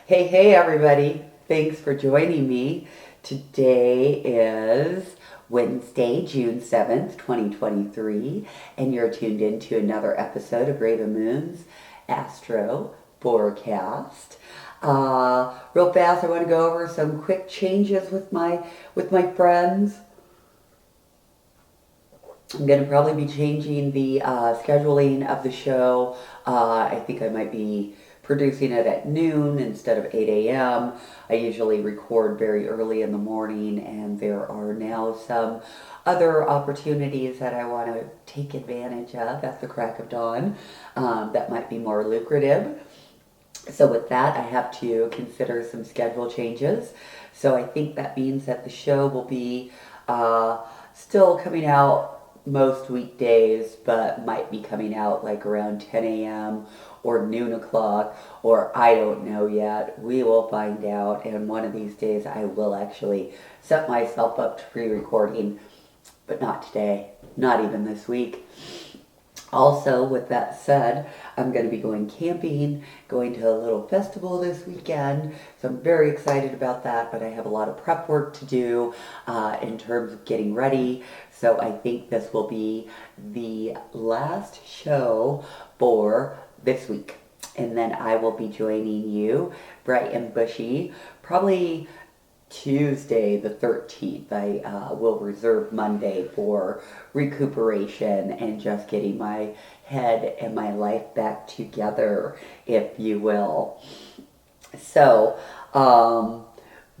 Hey, everybody. Thanks for joining me. Today is Wednesday, June 7th, 2023, and you're tuned in to another episode of Rav'n Astro forecast. Real fast, I want to go over some quick changes with my friends. I'm going to probably be changing the scheduling of the show. I think I might be producing it at noon instead of 8 a.m. I usually record very early in the morning, and there are now some other opportunities that I want to take advantage of at the crack of dawn that might be more lucrative. So with that, I have to consider some schedule changes. So I think that means that the show will be still coming out most weekdays, but might be coming out like around 10 a.m. or noon o'clock, or I don't know yet. We will find out, and one of these days I will actually set myself up to pre-recording, but not today, not even this week. Also, with that said, I'm going to be going camping, going to a little festival this weekend. So I'm very excited about that, but I have a lot of prep work to do in terms of getting ready. So I think this will be the last show for this week. And then I will be joining you bright and bushy, probably Tuesday the 13th. I will reserve Monday for recuperation and just getting my head and my life back together, if you will. So,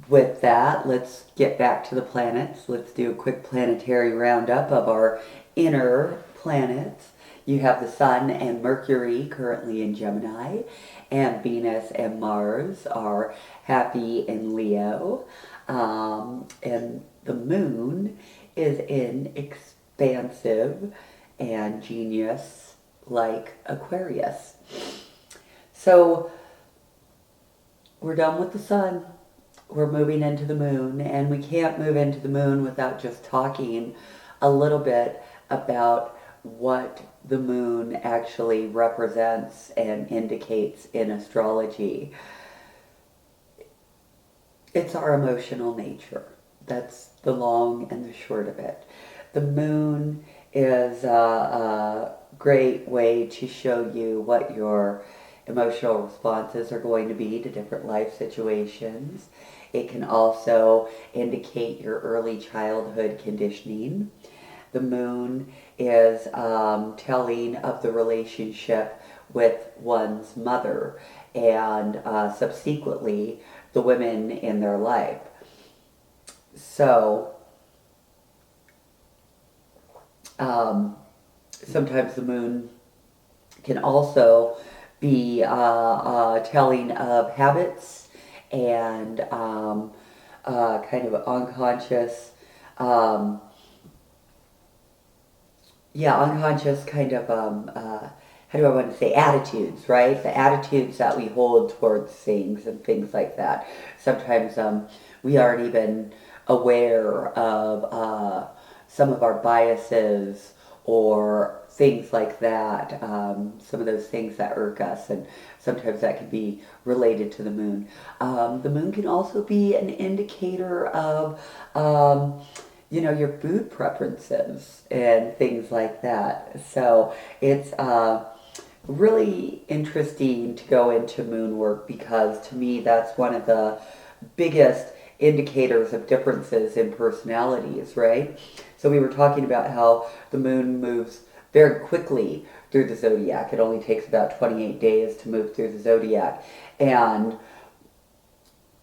with that, let's get back to the planets. Let's do a quick planetary roundup of our inner planets. You have the Sun and Mercury currently in Gemini, and Venus and Mars are happy in Leo, and the Moon is in expansive and genius like Aquarius. So we're done with the Sun. We're moving into the Moon, and we can't move into the Moon without just talking a little bit about what the moon actually represents and indicates in astrology. It's our emotional nature. That's the long and the short of it. The moon is a great way to show you what your emotional responses are going to be to different life situations. It can also indicate your early childhood conditioning. The moon is telling of the relationship with one's mother and subsequently the women in their life. So sometimes the moon can also be telling of habits and kind of unconscious unconscious kind of, how do I want to say, attitudes, right? The attitudes that we hold towards things and things like that. Sometimes we aren't even aware of some of our biases or things like that, some of those things that irk us, and sometimes that can be related to the moon. The moon can also be an indicator of your food preferences and things like that. So it's really interesting to go into moon work because to me that's one of the biggest indicators of differences in personalities, right? So we were talking about how the moon moves very quickly through the zodiac. It only takes about 28 days to move through the zodiac. And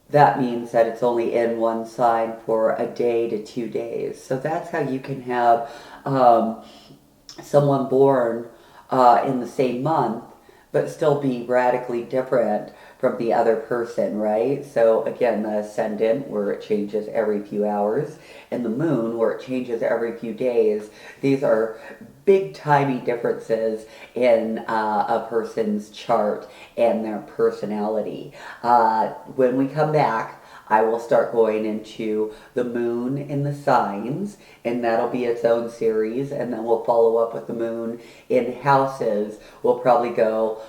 that means that it's only in one sign for a day to 2 days. So that's how you can have someone born in the same month, but still be radically different from the other person, right? So again, the ascendant, where it changes every few hours, and the moon, where it changes every few days. These are big timey differences in a person's chart and their personality. When we come back, I will start going into the moon in the signs, and that'll be its own series, and then we'll follow up with the moon in houses. We'll probably go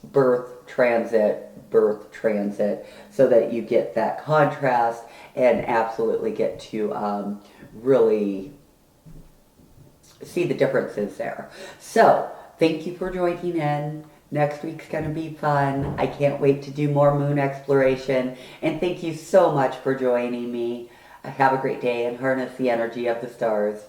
birth, transit, birth transit, so that you get that contrast and absolutely get to really see the differences there. So, thank you for joining in. Next week's going to be fun. I can't wait to do more moon exploration. And thank you so much for joining me. Have a great day and harness the energy of the stars.